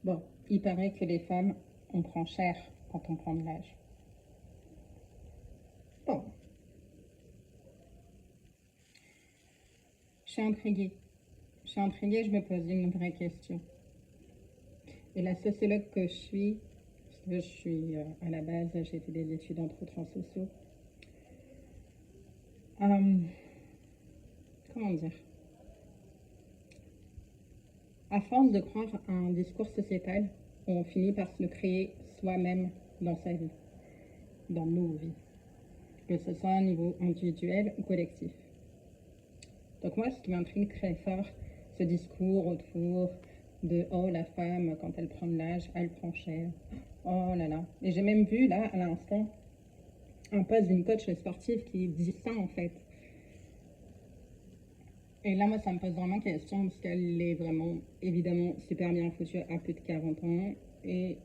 Bon, il paraît que les femmes, on prend cher quand on prend de l'âge. Bon, je suis intriguée. Je me pose une vraie question. Et la sociologue que je suis, parce que je suis à la base, j'ai fait des études entre autres en sociaux. Comment dire? À force de croire à un discours sociétal, on finit par se le créer soi-même dans sa vie, dans nos vies, que ce soit à un niveau individuel ou collectif. Donc moi, ce qui m'intrigue très fort, ce discours autour de «Oh, la femme, quand elle prend de l'âge, elle prend cher. Oh là là». Et j'ai même vu, là, à l'instant, un post d'une coach sportive qui dit ça, en fait. Et là, moi, ça me pose vraiment question, parce qu'elle est vraiment, évidemment, super bien foutue à plus de 40 ans. Et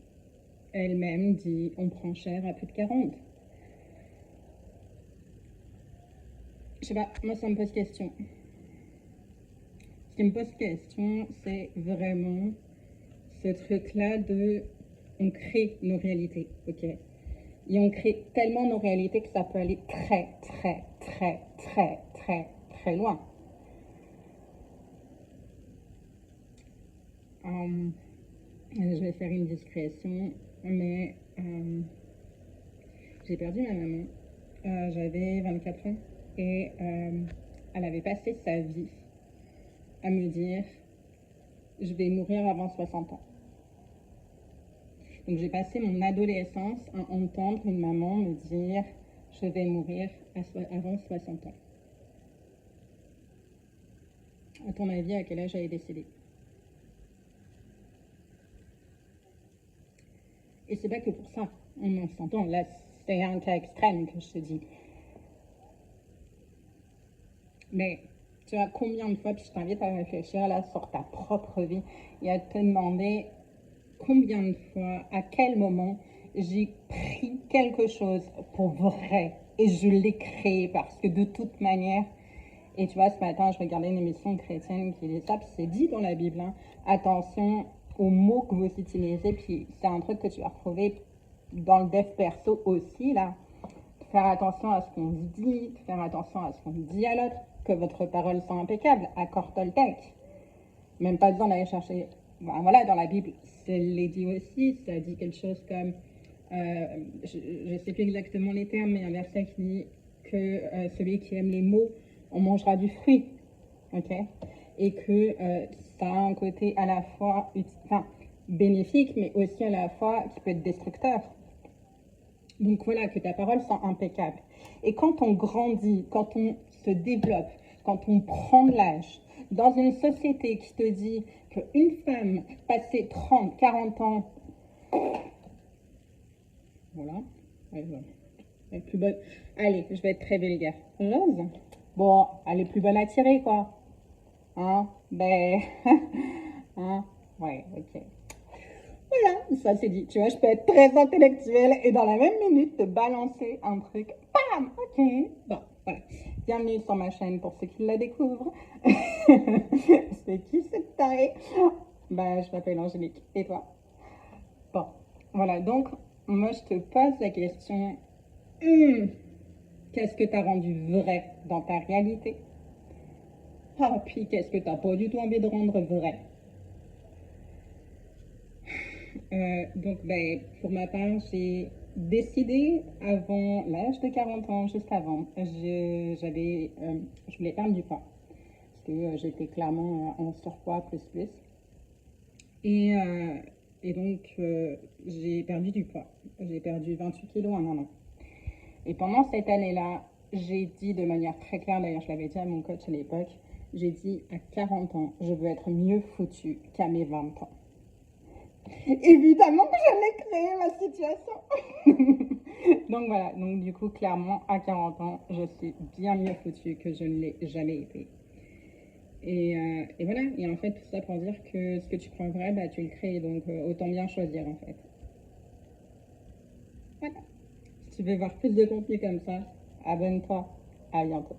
elle-même dit «On prend cher à plus de 40». Je sais pas, moi, ça me pose question. Ce qui me pose question, c'est vraiment ce truc-là de on crée nos réalités, ok? Et on crée tellement nos réalités que ça peut aller très, très, très, très, très, très loin. Je vais faire une discrétion, mais j'ai perdu ma maman. J'avais 24 ans et elle avait passé sa vie à me dire je vais mourir avant 60 ans. Donc j'ai passé mon adolescence à entendre une maman me dire je vais mourir avant 60 ans. À ton avis, à quel âge elle est décédée? Et c'est pas que pour ça, on s'entend. Là, c'est un cas extrême que je te dis. Mais tu vois, combien de fois, puis je t'invite à réfléchir là sur ta propre vie et à te demander combien de fois, à quel moment j'ai pris quelque chose pour vrai et je l'ai créé parce que de toute manière, et tu vois, ce matin, je regardais une émission chrétienne qui dit ça, puis c'est dit dans la Bible, hein, attention aux mots que vous utilisez, puis c'est un truc que tu vas retrouver dans le dev perso aussi, là. Faire attention à ce qu'on se dit, faire attention à ce qu'on dit à l'autre, que votre parole soit impeccable, accord Toltec. Même pas besoin d'aller chercher. Ben voilà, dans la Bible, c'est l'est dit aussi, ça dit quelque chose comme, je ne sais plus exactement les termes, mais un verset qui dit que celui qui aime les mots, on mangera du fruit, ok? Et que ça a un côté à la fois, enfin, bénéfique, mais aussi à la fois qui peut être destructeur. Donc voilà, que ta parole soit impeccable. Et quand on grandit, quand on se développe, quand on prend de l'âge, dans une société qui te dit qu'une femme passée 30, 40 ans, voilà, elle est plus bonne. Allez, je vais être très vulgaire. Rose, bon, elle est plus bonne à tirer, quoi. Hein, ben, hein, ouais, ok. Voilà, ça c'est dit. Tu vois, je peux être très intellectuelle et dans la même minute te balancer un truc. Bam, ok. Bon, voilà. Bienvenue sur ma chaîne pour ceux qui la découvrent. C'est qui cette tarée? Bah, je m'appelle Angélique. Et toi? Bon, voilà. Donc, moi, je te pose la question. Qu'est-ce que t'as rendu vrai dans ta réalité? Ah, puis qu'est-ce que t'as pas du tout envie de rendre vrai? Donc, ben, pour ma part, j'ai décidé avant l'âge de 40 ans, juste avant, je voulais perdre du poids. Parce que j'étais clairement en surpoids plus. Et, euh, et donc, j'ai perdu du poids. J'ai perdu 28 kilos en un an. Et pendant cette année-là, j'ai dit de manière très claire, d'ailleurs je l'avais dit à mon coach à l'époque, j'ai dit à 40 ans, je veux être mieux foutue qu'à mes 20 ans. Évidemment que j'allais créer ma situation. Donc voilà, donc du coup, clairement, à 40 ans, je suis bien mieux foutue que je ne l'ai jamais été. Et voilà, et en fait, tout ça pour dire que ce que tu crois vrai, bah, tu le crées, donc autant bien choisir en fait. Voilà. Si tu veux voir plus de contenu comme ça, abonne-toi. À bientôt.